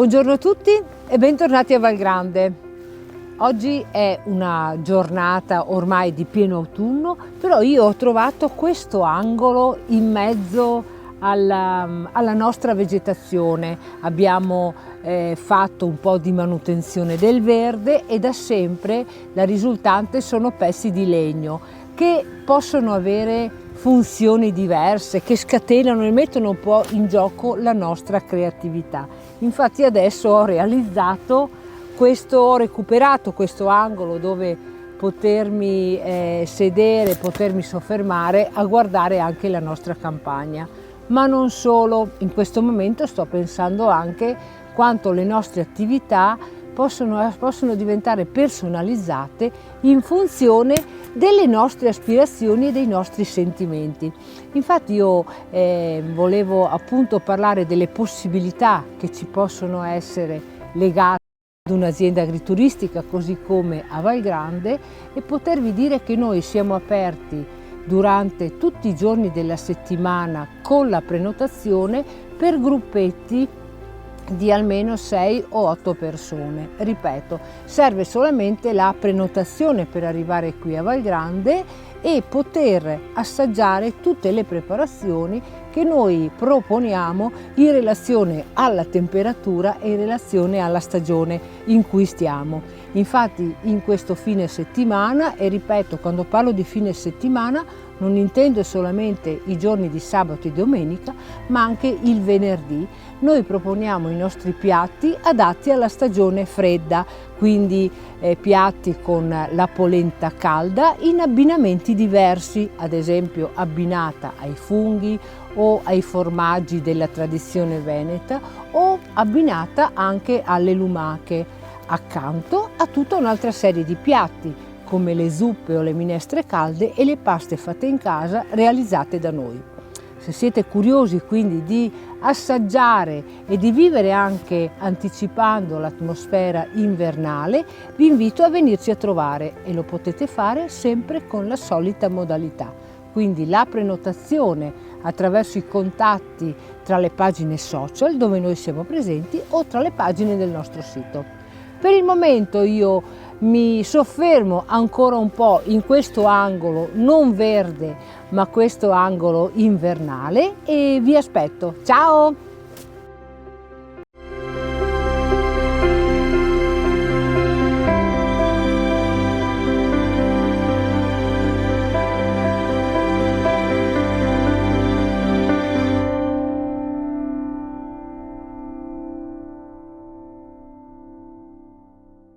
Buongiorno a tutti e bentornati a Valgrande. Oggi è una giornata ormai di pieno autunno, però io ho trovato questo angolo in mezzo alla nostra vegetazione. Abbiamo fatto un po' di manutenzione del verde e da sempre la risultante sono pezzi di legno che possono avere funzioni diverse, che scatenano e mettono un po' in gioco la nostra creatività. Infatti adesso ho recuperato questo angolo dove potermi sedere, potermi soffermare a guardare anche la nostra campagna. Ma non solo, in questo momento sto pensando anche quanto le nostre attività possono diventare personalizzate in funzione delle nostre aspirazioni e dei nostri sentimenti. Infatti io volevo appunto parlare delle possibilità che ci possono essere legate ad un'azienda agrituristica così come a Valgrande e potervi dire che noi siamo aperti durante tutti i giorni della settimana con la prenotazione per gruppetti di almeno 6 o 8 persone. Ripeto, serve solamente la prenotazione per arrivare qui a Valgrande e poter assaggiare tutte le preparazioni che noi proponiamo in relazione alla temperatura e in relazione alla stagione in cui stiamo. Infatti in questo fine settimana, e ripeto, quando parlo di fine settimana non intendo solamente i giorni di sabato e domenica, ma anche il venerdì. Noi proponiamo i nostri piatti adatti alla stagione fredda, quindi piatti con la polenta calda in abbinamenti diversi, ad esempio abbinata ai funghi o ai formaggi della tradizione veneta o abbinata anche alle lumache, accanto a tutta un'altra serie di piatti come le zuppe o le minestre calde e le paste fatte in casa realizzate da noi. Se siete curiosi quindi di assaggiare e di vivere anche anticipando l'atmosfera invernale, vi invito a venirci a trovare e lo potete fare sempre con la solita modalità. Quindi la prenotazione attraverso i contatti tra le pagine social dove noi siamo presenti o tra le pagine del nostro sito. Per il momento io mi soffermo ancora un po' in questo angolo non verde, ma questo angolo invernale e vi aspetto. Ciao!